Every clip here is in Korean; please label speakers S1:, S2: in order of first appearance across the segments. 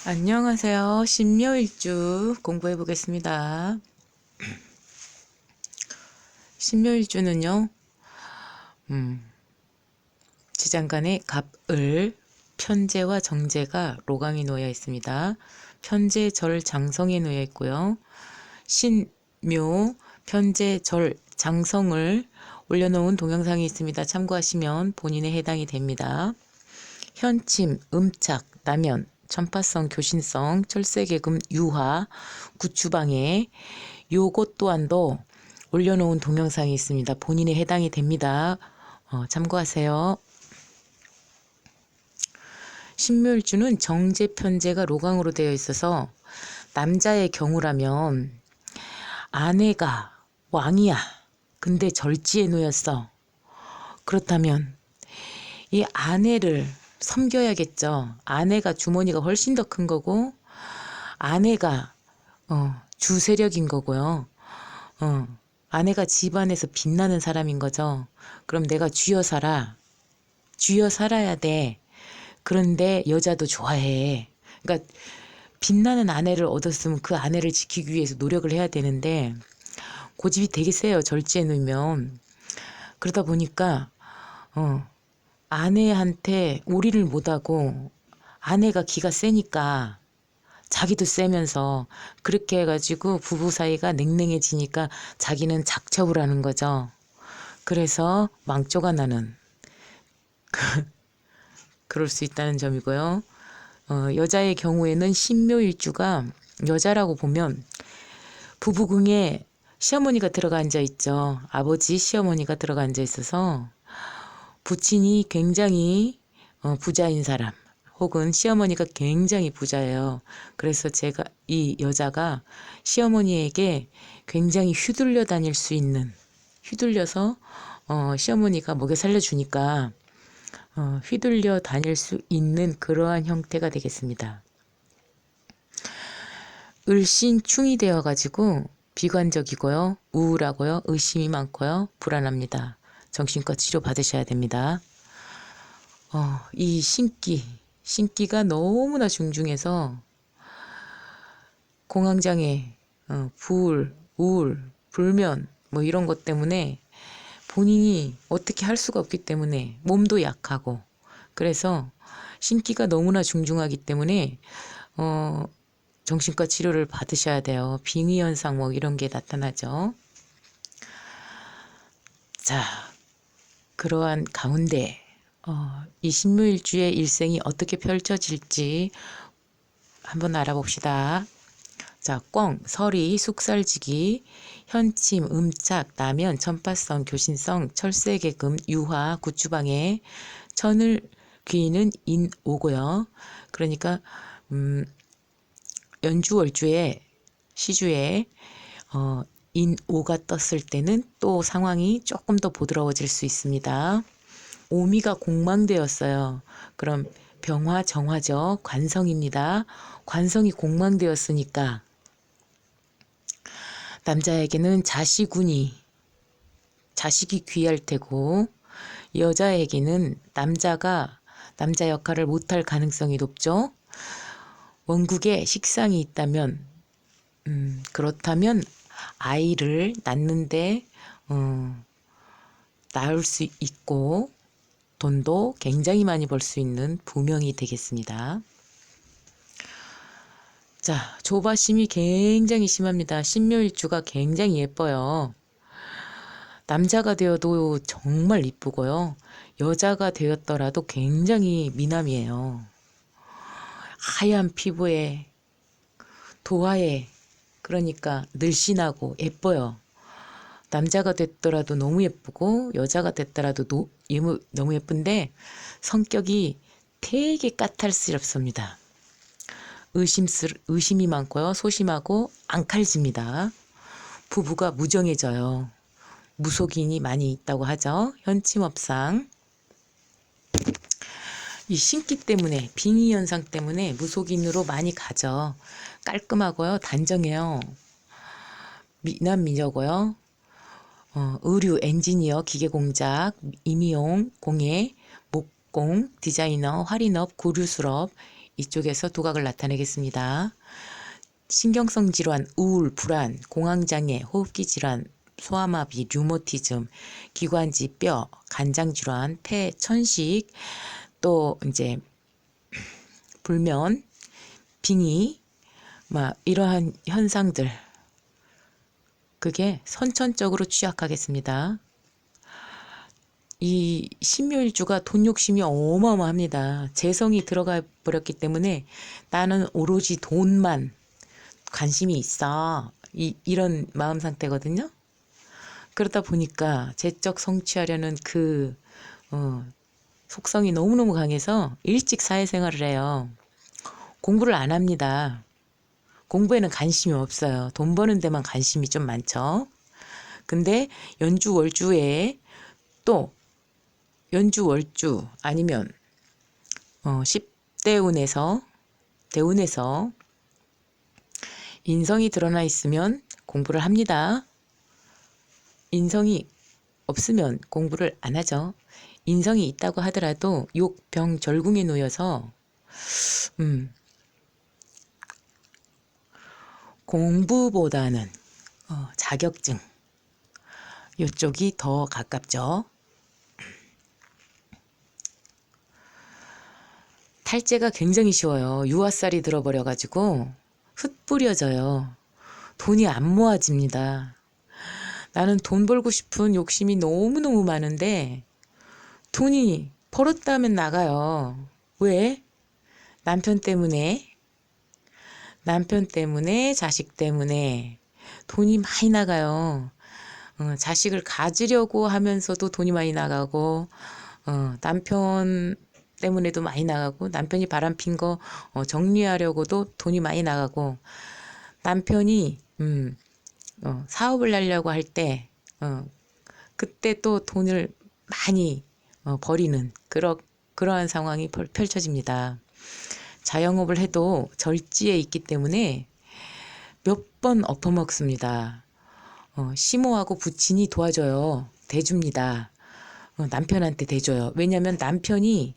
S1: 안녕하세요. 신묘일주 공부해 보겠습니다. 신묘일주는요, 지장간에 갑을, 편재와 정제가 로강이 놓여 있습니다. 편재, 절, 장성에 놓여 있고요. 신묘, 편재, 절, 장성을 올려놓은 동영상이 있습니다. 참고하시면 본인에 해당이 됩니다. 현침, 음착, 남연, 천파성, 교신성, 철새개금, 유화, 구추방해 요것 또한도 올려놓은 동영상이 있습니다. 본인에 해당이 됩니다. 참고하세요. 신묘일주는 정제, 편제가 로강으로 되어 있어서 남자의 경우라면 아내가 왕이야. 근데 절지에 놓였어. 그렇다면 이 아내를 섬겨야겠죠. 아내가 주머니가 훨씬 더 큰 거고 아내가 주세력인 거고요. 아내가 집안에서 빛나는 사람인 거죠. 그럼 내가 쥐어 살아. 쥐어 살아야 돼. 그런데 여자도 좋아해. 그러니까 빛나는 아내를 얻었으면 그 아내를 지키기 위해서 노력을 해야 되는데 고집이 되게 세요. 절제해 놓으면. 그러다 보니까 아내한테 오리를 못하고 아내가 기가 세니까 자기도 세면서 그렇게 해가지고 부부 사이가 냉랭해지니까 자기는 작첩을 하는 거죠. 그래서 망조가 나는 그럴 수 있다는 점이고요. 여자의 경우에는 신묘일주가 여자라고 보면 부부궁에 시어머니가 들어가 앉아 있죠. 아버지 시어머니가 들어가 앉아 있어서 부친이 굉장히 부자인 사람 혹은 시어머니가 굉장히 부자예요. 그래서 제가 이 여자가 시어머니에게 굉장히 휘둘려 다닐 수 있는 휘둘려서 시어머니가 먹여 살려주니까 휘둘려 다닐 수 있는 그러한 형태가 되겠습니다. 을신충이 되어가지고 비관적이고요. 우울하고요. 의심이 많고요. 불안합니다. 정신과 치료 받으셔야 됩니다. 이 신기가 너무나 중중해서 공황장애, 부울, 우울, 불면 뭐 이런 것 때문에 본인이 어떻게 할 수가 없기 때문에 몸도 약하고 그래서 신기가 너무나 중중하기 때문에 정신과 치료를 받으셔야 돼요. 빙의 현상 뭐 이런 게 나타나죠. 자, 그러한 가운데 이 신묘일주의 일생이 어떻게 펼쳐질지 한번 알아봅시다. 자, 꿩, 서리, 숙살지기, 현침, 음착, 남연, 천파성, 교신성, 철새개금, 유화, 구추방해, 천을 귀는 인오고요. 그러니까 연주월주에 시주에 인오가 떴을 때는 또 상황이 조금 더 보드러워질 수 있습니다. 오미가 공망되었어요. 그럼 병화 정화죠. 관성입니다. 관성이 공망되었으니까 남자에게는 자식이 귀할 테고 여자에게는 남자 역할을 못할 가능성이 높죠. 원국에 식상이 있다면 그렇다면 아이를 낳는데 낳을 수 있고 돈도 굉장히 많이 벌 수 있는 부명이 되겠습니다. 자, 조바심이 굉장히 심합니다. 신묘일주가 굉장히 예뻐요. 남자가 되어도 정말 이쁘고요. 여자가 되었더라도 굉장히 미남이에요. 하얀 피부에 도화에 그러니까 늘씬하고 예뻐요. 남자가 됐더라도 너무 예쁘고 여자가 됐더라도 너무 예쁜데 성격이 되게 까탈스럽습니다. 의심이 많고요. 소심하고 앙칼집니다. 부부가 무정해져요. 무속인이 많이 있다고 하죠. 현침업상. 이 신기 때문에 빙의 현상 때문에 무속인으로 많이 가죠. 깔끔하고요. 단정해요. 미남 미녀고요. 의류, 엔지니어, 기계공작, 임의용, 공예, 목공, 디자이너, 활인업, 고류수업 이쪽에서 두각을 나타내겠습니다. 신경성 질환, 우울, 불안, 공황장애, 호흡기 질환, 소아마비, 류머티즘, 기관지, 뼈, 간장 질환, 폐, 천식, 또 이제 불면, 빙의, 막 이러한 현상들, 그게 선천적으로 취약하겠습니다. 이 신묘일주가 돈 욕심이 어마어마합니다. 재성이 들어가 버렸기 때문에 나는 오로지 돈만 관심이 있어. 이런 마음 상태거든요. 그러다 보니까 재적 성취하려는 그 속성이 너무너무 강해서 일찍 사회생활을 해요. 공부를 안 합니다. 공부에는 관심이 없어요. 돈 버는 데만 관심이 좀 많죠. 근데 연주 월주에 또 연주 월주 아니면 10대운에서 대운에서 인성이 드러나 있으면 공부를 합니다. 인성이 없으면 공부를 안 하죠. 인성이 있다고 하더라도 욕, 병, 절궁에 놓여서 공부보다는 자격증 이쪽이 더 가깝죠. 탈제가 굉장히 쉬워요. 유화살이 들어버려가지고 흩뿌려져요. 돈이 안 모아집니다. 나는 돈 벌고 싶은 욕심이 너무너무 많은데 돈이 벌었다 하면 나가요. 왜? 남편 때문에, 자식 때문에 돈이 많이 나가요. 자식을 가지려고 하면서도 돈이 많이 나가고 남편 때문에도 많이 나가고 남편이 바람핀 거 정리하려고도 돈이 많이 나가고 남편이 사업을 하려고 할 때 그때 또 돈을 많이 버리는 그러한 상황이 펼쳐집니다. 자영업을 해도 절지에 있기 때문에 몇 번 엎어먹습니다. 시모하고 부친이 도와줘요. 대줍니다. 남편한테 대줘요. 왜냐하면 남편이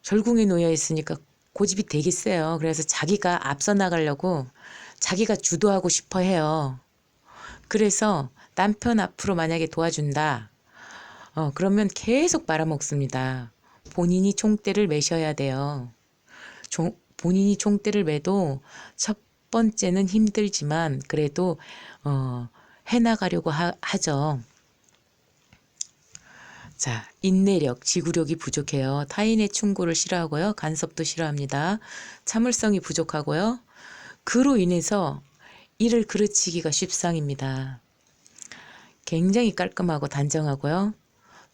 S1: 절궁에 놓여 있으니까 고집이 되게 세요. 그래서 자기가 앞서 나가려고 자기가 주도하고 싶어 해요. 그래서 남편 앞으로 만약에 도와준다. 그러면 계속 말아먹습니다. 본인이 총대를 매셔야 돼요. 본인이 총대를 매도 첫 번째는 힘들지만 그래도 해나가려고 하죠. 자, 인내력, 지구력이 부족해요. 타인의 충고를 싫어하고요. 간섭도 싫어합니다. 참을성이 부족하고요. 그로 인해서 일을 그르치기가 쉽상입니다. 굉장히 깔끔하고 단정하고요.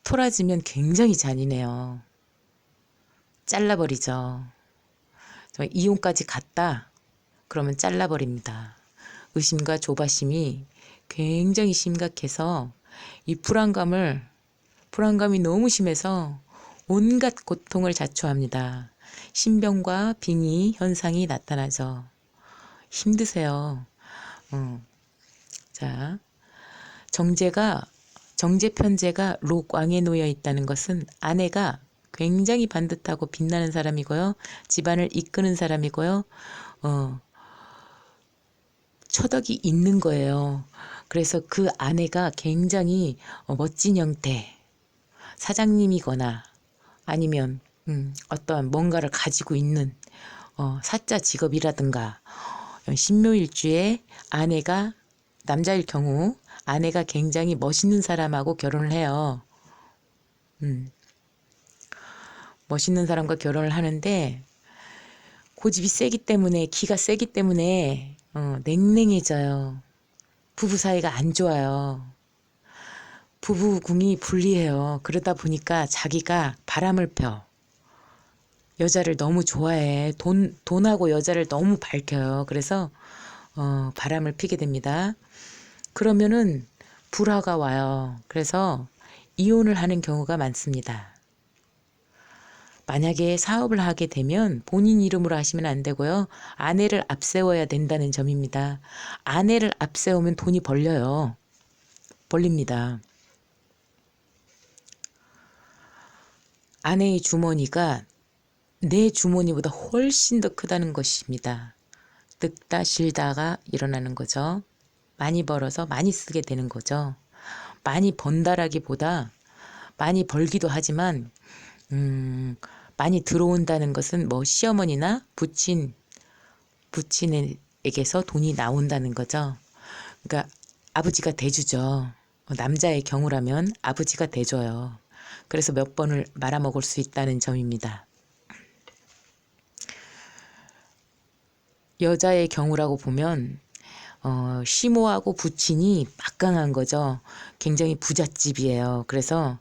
S1: 토라지면 굉장히 잔인해요. 잘라버리죠. 이혼까지 갔다 그러면 잘라버립니다. 의심과 조바심이 굉장히 심각해서 이 불안감이 너무 심해서 온갖 고통을 자초합니다. 신병과 빙의 현상이 나타나죠. 힘드세요. 자, 정제 편제가 록왕에 놓여 있다는 것은 아내가 굉장히 반듯하고 빛나는 사람이고요. 집안을 이끄는 사람이고요. 처덕이 있는 거예요. 그래서 그 아내가 굉장히 멋진 형태, 사장님이거나 아니면 어떤 뭔가를 가지고 있는 사자 직업이라든가 신묘일주에 아내가 남자일 경우 아내가 굉장히 멋있는 사람하고 결혼을 해요. 멋있는 사람과 결혼을 하는데 고집이 세기 때문에 기가 세기 때문에 냉랭해져요. 부부 사이가 안 좋아요. 부부궁이 불리해요. 그러다 보니까 자기가 바람을 펴. 여자를 너무 좋아해. 돈하고 여자를 너무 밝혀요. 그래서 바람을 피게 됩니다. 그러면은 불화가 와요. 그래서 이혼을 하는 경우가 많습니다. 만약에 사업을 하게 되면 본인 이름으로 하시면 안 되고요. 아내를 앞세워야 된다는 점입니다. 아내를 앞세우면 돈이 벌립니다. 아내의 주머니가 내 주머니보다 훨씬 더 크다는 것입니다. 늙다 실다가 일어나는 거죠. 많이 벌어서 많이 쓰게 되는 거죠. 많이 번다라기보다 많이 벌기도 하지만 많이 들어온다는 것은 뭐 시어머니나 부친에게서 돈이 나온다는 거죠. 그러니까 아버지가 대주죠. 남자의 경우라면 아버지가 대줘요. 그래서 몇 번을 말아먹을 수 있다는 점입니다. 여자의 경우라고 보면 시모하고 부친이 막강한 거죠. 굉장히 부잣집이에요. 그래서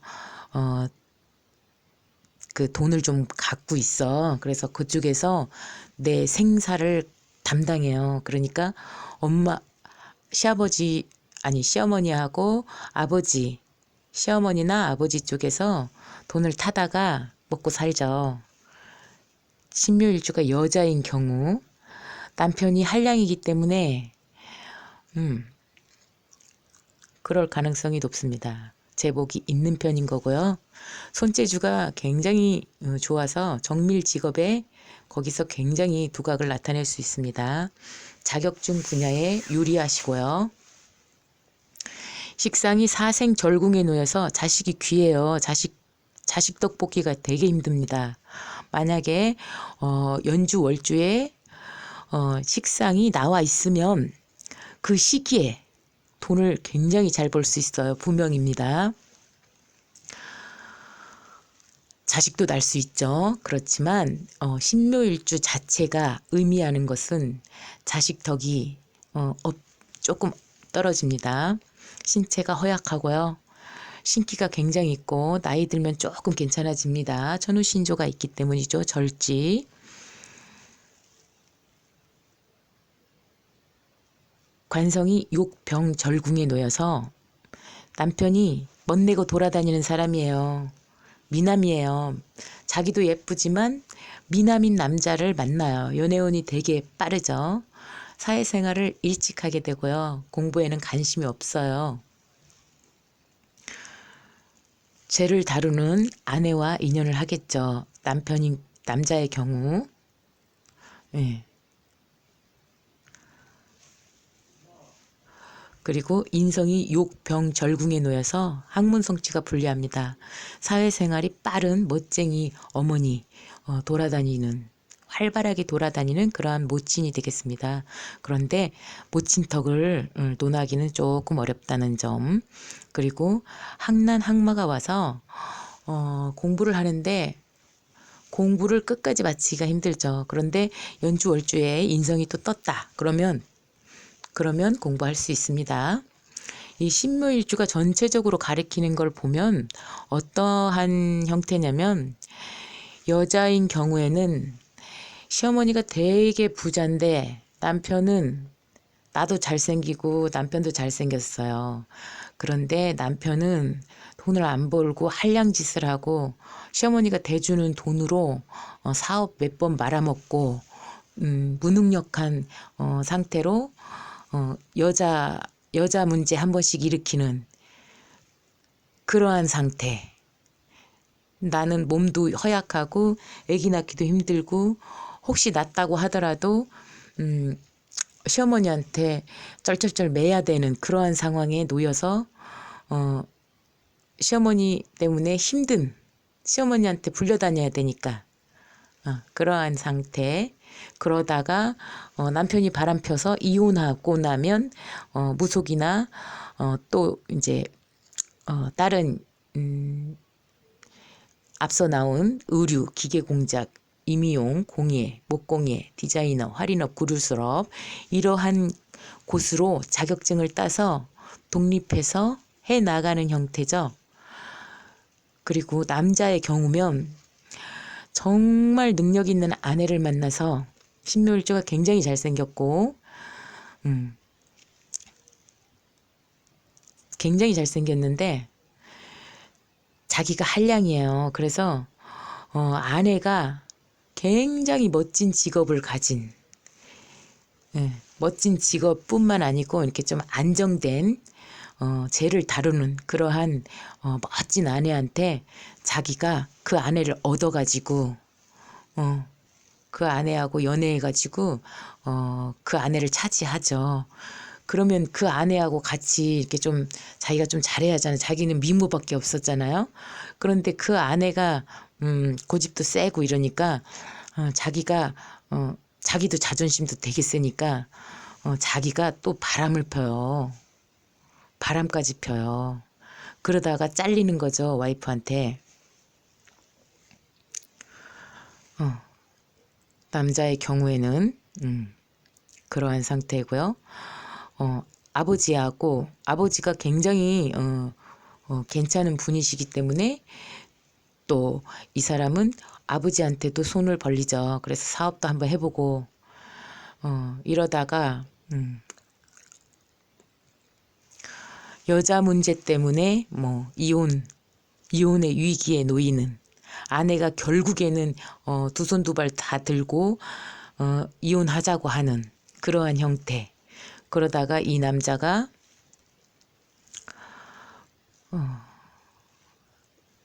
S1: 그 돈을 좀 갖고 있어. 그래서 그쪽에서 내 생사를 담당해요. 그러니까 시어머니하고 시어머니나 아버지 쪽에서 돈을 타다가 먹고 살죠. 신묘일주가 여자인 경우 남편이 한량이기 때문에 그럴 가능성이 높습니다. 제복이 있는 편인 거고요. 손재주가 굉장히 좋아서 정밀 직업에 거기서 굉장히 두각을 나타낼 수 있습니다. 자격증 분야에 유리하시고요. 식상이 사생절궁에 놓여서 자식이 귀해요. 자식 떡볶이가 되게 힘듭니다. 만약에 연주월주에 식상이 나와 있으면 그 시기에 돈을 굉장히 잘 벌 수 있어요. 분명입니다. 자식도 날 수 있죠. 그렇지만 신묘일주 자체가 의미하는 것은 자식 덕이 조금 떨어집니다. 신체가 허약하고요. 신기가 굉장히 있고 나이 들면 조금 괜찮아집니다. 천우신조가 있기 때문이죠. 절지. 관성이 욕병절궁에 놓여서 남편이 멋내고 돌아다니는 사람이에요. 미남이에요. 자기도 예쁘지만 미남인 남자를 만나요. 연애운이 되게 빠르죠. 사회생활을 일찍 하게 되고요. 공부에는 관심이 없어요. 죄를 다루는 아내와 인연을 하겠죠. 남자의 경우. 네. 그리고 인성이 욕병절궁에 놓여서 학문성취가 불리합니다. 사회생활이 빠른 멋쟁이 어머니 활발하게 돌아다니는 그러한 모친이 되겠습니다. 그런데 모친 덕을 논하기는 조금 어렵다는 점. 그리고 학난학마가 와서 공부를 하는데 공부를 끝까지 마치기가 힘들죠. 그런데 연주월주에 인성이 또 떴다. 그러면 공부할 수 있습니다. 이 신묘일주가 전체적으로 가리키는 걸 보면 어떠한 형태냐면 여자인 경우에는 시어머니가 되게 부자인데 남편은 나도 잘생기고 남편도 잘생겼어요. 그런데 남편은 돈을 안 벌고 한량짓을 하고 시어머니가 대주는 돈으로 사업 몇 번 말아먹고 무능력한 상태로 여자 문제 한 번씩 일으키는 그러한 상태. 나는 몸도 허약하고 아기 낳기도 힘들고 혹시 낳았다고 하더라도 시어머니한테 쩔쩔쩔 매야 되는 그러한 상황에 놓여서 시어머니 때문에 힘든 시어머니한테 불려다녀야 되니까 그러한 상태. 그러다가 남편이 바람펴서 이혼하고 나면 무속이나 또 이제 다른 앞서 나온 의류, 기계공작, 임의용, 공예, 목공예, 디자이너, 할인업, 구류수업 이러한 곳으로 자격증을 따서 독립해서 해나가는 형태죠. 그리고 남자의 경우면 정말 능력 있는 아내를 만나서 신묘일주가 굉장히 잘생겼고 굉장히 잘생겼는데 자기가 한량이에요. 그래서 아내가 굉장히 멋진 직업을 가진 멋진 직업뿐만 아니고 이렇게 좀 안정된 죄를 다루는 그러한 멋진 아내한테 자기가 그 아내를 얻어가지고 그 아내하고 연애해가지고 그 아내를 차지하죠. 그러면 그 아내하고 같이 이렇게 좀 자기가 좀 잘해야 하잖아요. 자기는 미모밖에 없었잖아요. 그런데 그 아내가 고집도 세고 이러니까 자기가 자기도 자존심도 되게 세니까 자기가 또 바람을 펴요. 바람까지 펴요. 그러다가 잘리는 거죠, 와이프한테. 남자의 경우에는 그러한 상태고요. 아버지하고 아버지가 굉장히 괜찮은 분이시기 때문에 또 이 사람은 아버지한테도 손을 벌리죠. 그래서 사업도 한번 해보고 이러다가 여자 문제 때문에 뭐 이혼의 위기에 놓이는 아내가 결국에는 두 손 두 발 다 들고 이혼하자고 하는 그러한 형태. 그러다가 이 남자가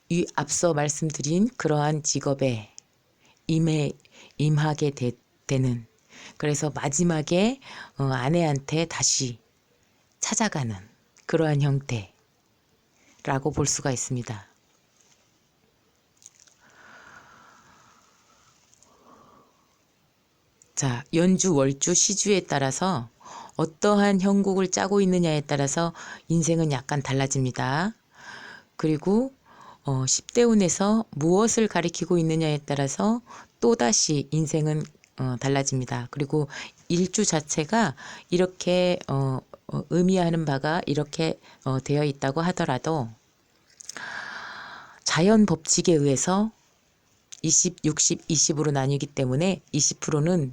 S1: 이 앞서 말씀드린 그러한 직업에 임하게 되는, 그래서 마지막에 아내한테 다시 찾아가는 그러한 형태라고 볼 수가 있습니다. 자, 연주, 월주, 시주에 따라서 어떠한 형국을 짜고 있느냐에 따라서 인생은 약간 달라집니다. 그리고 10대운에서 무엇을 가리키고 있느냐에 따라서 또다시 인생은 달라집니다. 그리고 일주 자체가 이렇게 의미하는 바가 이렇게 되어 있다고 하더라도 자연 법칙에 의해서 20, 60, 20으로 나뉘기 때문에 20%는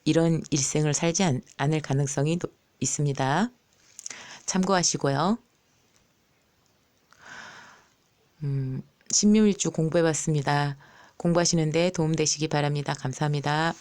S1: 이런 일생을 살지 않을 가능성이 있습니다. 참고하시고요. 신묘일주 공부해봤습니다. 공부하시는데 도움되시기 바랍니다. 감사합니다.